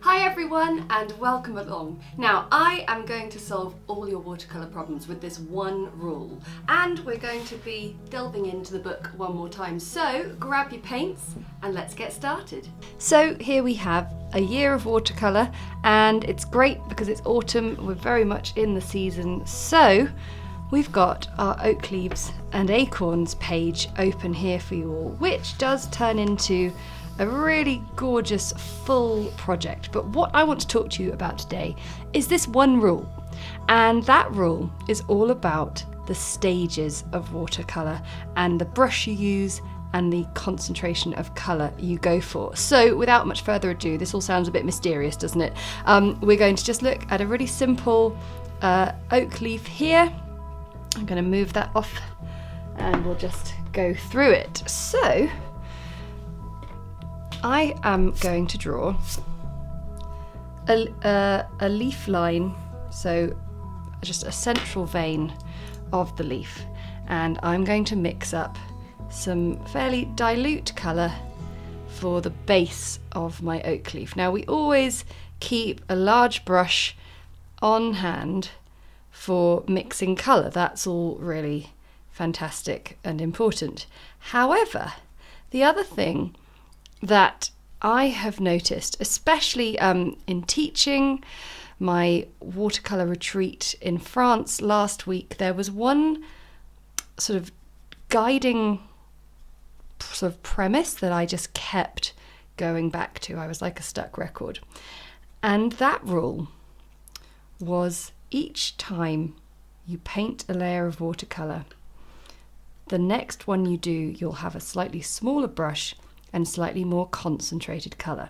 Hi everyone and welcome along. Now I am going to solve all your watercolour problems with this one rule, and we're going to be delving into the book one more time. So grab your paints and let's get started. So here we have a year of watercolour, and it's great because it's autumn, we're very much in the season. So we've got our oak leaves and acorns page open here for you all, which does turn into a really gorgeous full project. But what I want to talk to you about today is this one rule, and that rule is all about the stages of watercolour and the brush you use and the concentration of colour you go for. So without much further ado, this all sounds a bit mysterious, doesn't it? We're going to just look at a really simple oak leaf here. I'm going to move that off and we'll just go through it. So I am going to draw a leaf line, so just a central vein of the leaf, and I'm going to mix up some fairly dilute colour for the base of my oak leaf. Now we always keep a large brush on hand for mixing colour, that's all really fantastic and important. However, the other thing that I have noticed, especially in teaching my watercolour retreat in France last week, there was one sort of guiding sort of premise that I just kept going back to. I was like a stuck record. And that rule was each time you paint a layer of watercolour, the next one you do, you'll have a slightly smaller brush and slightly more concentrated colour.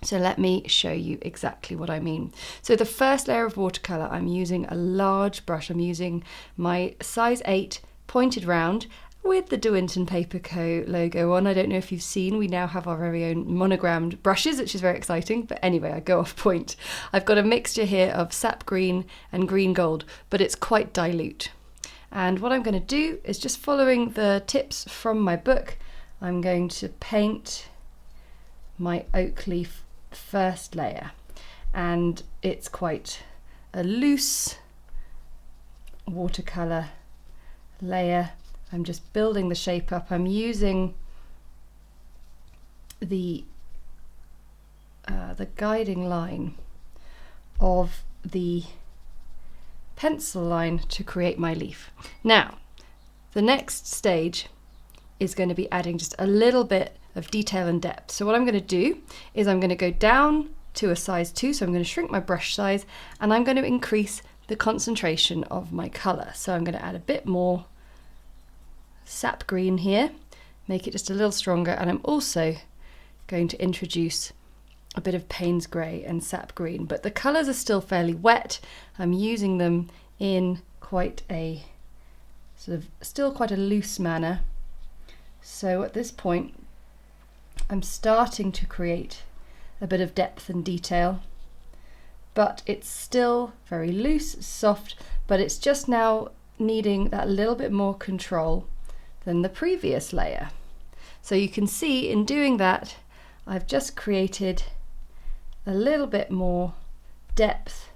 So let me show you exactly what I mean. So the first layer of watercolour, I'm using a large brush. I'm using my size 8 pointed round with the Winton Paper Co logo on. I don't know if you've seen, we now have our very own monogrammed brushes, which is very exciting. But anyway, I go off point. I've got a mixture here of sap green and green gold, but it's quite dilute. And what I'm going to do is, just following the tips from my book, I'm going to paint my oak leaf first layer, and it's quite a loose watercolour layer. I'm just building the shape up. I'm using the guiding line of the pencil line to create my leaf. Now, the next stage is going to be adding just a little bit of detail and depth. So what I'm going to do is I'm going to go down to a size 2, so I'm going to shrink my brush size, and I'm going to increase the concentration of my colour. So I'm going to add a bit more sap green here, make it just a little stronger, and I'm also going to introduce a bit of Paynes Grey and sap green, but the colours are still fairly wet. I'm using them in quite a sort of still quite a loose manner. So at this point, I'm starting to create a bit of depth and detail, but it's still very loose, soft, but it's just now needing that little bit more control than the previous layer. So you can see in doing that, I've just created a little bit more depth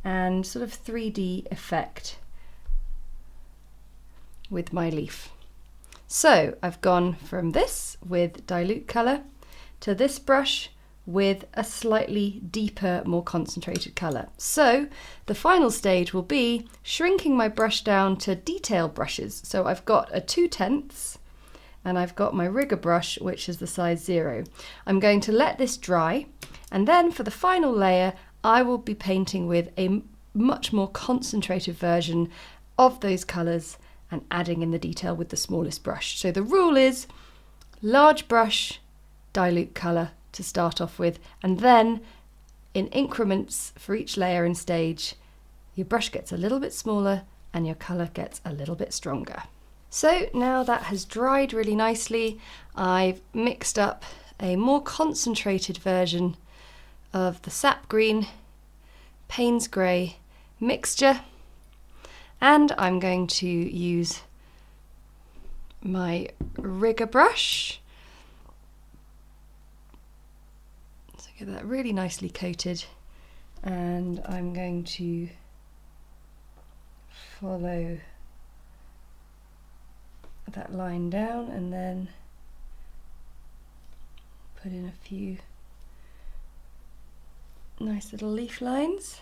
and sort of 3D effect with my leaf. So I've gone from this with dilute colour to this brush with a slightly deeper, more concentrated colour. So the final stage will be shrinking my brush down to detail brushes. So I've got a 2/10 and I've got my rigger brush, which is the size 0. I'm going to let this dry, and then for the final layer I will be painting with a much more concentrated version of those colours and adding in the detail with the smallest brush. So the rule is large brush, dilute colour to start off with, and then in increments for each layer and stage, your brush gets a little bit smaller and your colour gets a little bit stronger. So now that has dried really nicely, I've mixed up a more concentrated version of the sap green, Paynes Grey mixture, and I'm going to use my rigger brush. So Get that really nicely coated, and I'm going to follow that line down and then put in a few nice little leaf lines.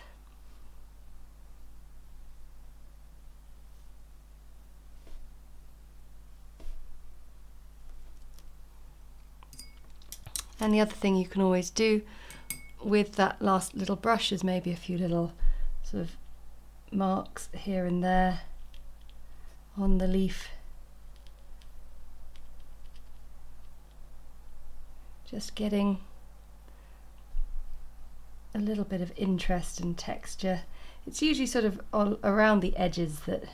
And the other thing you can always do with that last little brush is maybe a few little sort of marks here and there on the leaf. Just getting a little bit of interest and texture. It's usually sort of all around the edges that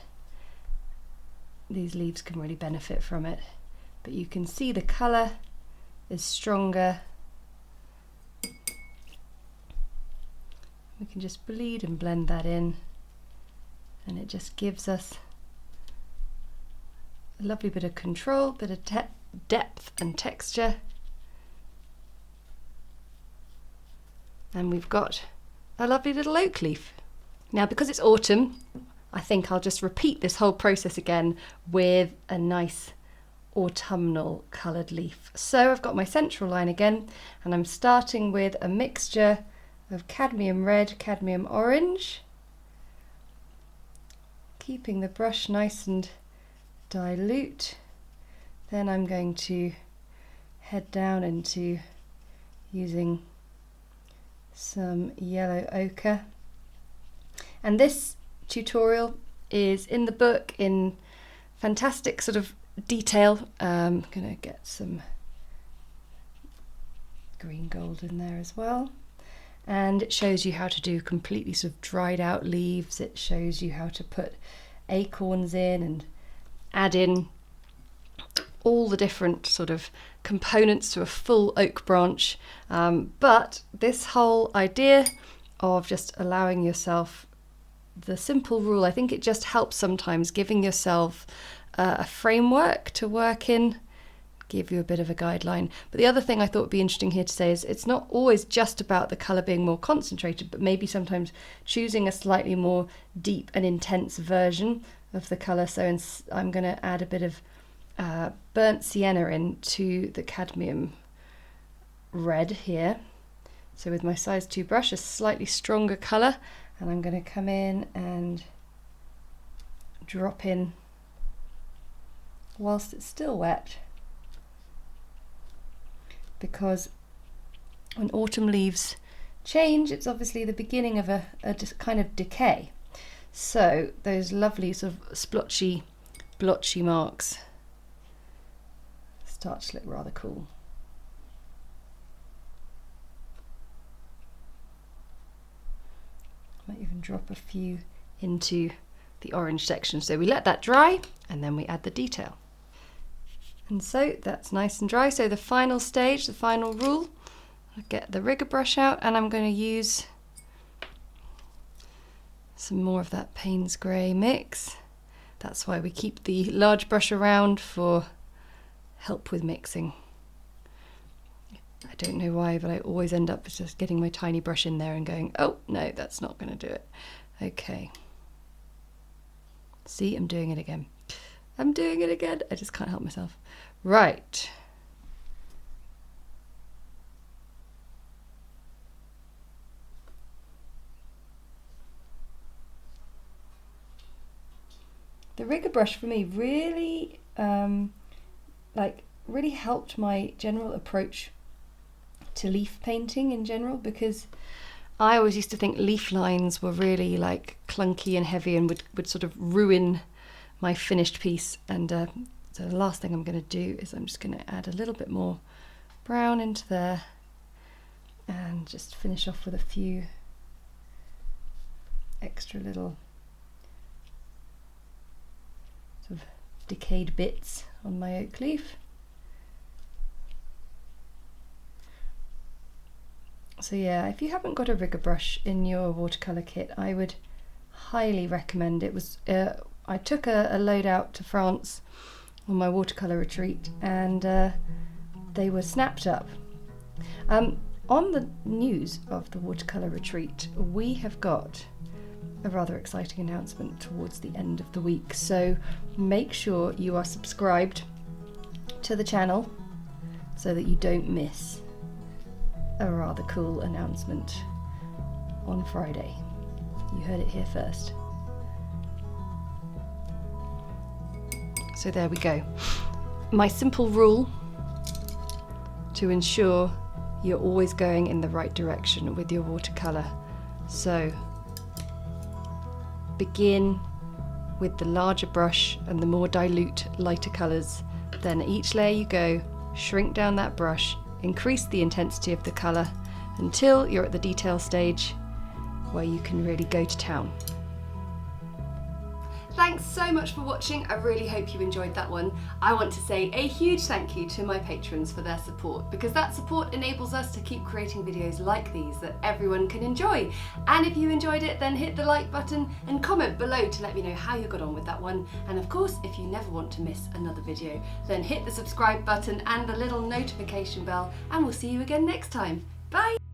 these leaves can really benefit from it. But you can see the colour is stronger. We can just bleed and blend that in, and it just gives us a lovely bit of control, bit of depth and texture. And we've got a lovely little oak leaf. Now, because it's autumn, I think I'll just repeat this whole process again with a nice autumnal coloured leaf. So I've got my central line again, and I'm starting with a mixture of cadmium red, cadmium orange, keeping the brush nice and dilute. Then I'm going to head down into using some yellow ochre, and this tutorial is in the book in fantastic sort of detail. I'm gonna get some green gold in there as well, and it shows you how to do completely sort of dried out leaves. It shows you how to put acorns in and add in all the different sort of components to a full oak branch, but this whole idea of just allowing yourself the simple rule, I think it just helps sometimes, giving yourself a framework to work in, give you a bit of a guideline. But the other thing I thought would be interesting here to say is it's not always just about the colour being more concentrated, but maybe sometimes choosing a slightly more deep and intense version of the colour. So I'm going to add a bit of burnt sienna into the cadmium red here. So with my size 2 brush, a slightly stronger colour, and I'm going to come in and drop in whilst it's still wet, because when autumn leaves change, it's obviously the beginning of a kind of decay. So those lovely sort of splotchy, blotchy marks start to look rather cool. Might even drop a few into the orange section. So we let that dry and then we add the detail. And so that's nice and dry. So the final stage, the final rule, I'll get the rigger brush out, and I'm going to use some more of that Paynes Grey mix. That's why we keep the large brush around, for help with mixing. I don't know why, but I always end up just getting my tiny brush in there and going, oh no, that's not going to do it. Okay. See, I'm doing it again. I'm doing it again. I just can't help myself. Right. The rigger brush for me really, really helped my general approach to leaf painting in general, because I always used to think leaf lines were really like clunky and heavy and would sort of ruin my finished piece. And so the last thing I'm going to do is I'm just going to add a little bit more brown into there and just finish off with a few extra little sort of decayed bits on my oak leaf. So yeah, if you haven't got a rigger brush in your watercolour kit, I would highly recommend it. I took a load out to France on my watercolour retreat, and they were snapped up. on the news of the watercolour retreat, we have got a rather exciting announcement towards the end of the week. So make sure you are subscribed to the channel so that you don't miss a rather cool announcement on Friday. You heard it here first. So there we go. My simple rule to ensure you're always going in the right direction with your watercolour. So begin with the larger brush and the more dilute, lighter colours. Then each layer you go, shrink down that brush, increase the intensity of the colour until you're at the detail stage where you can really go to town. Thanks so much for watching. I really hope you enjoyed that one. I want to say a huge thank you to my patrons for their support, because that support enables us to keep creating videos like these that everyone can enjoy. And if you enjoyed it, then hit the like button and comment below to let me know how you got on with that one. And of course, if you never want to miss another video, then hit the subscribe button and the little notification bell, and we'll see you again next time. Bye!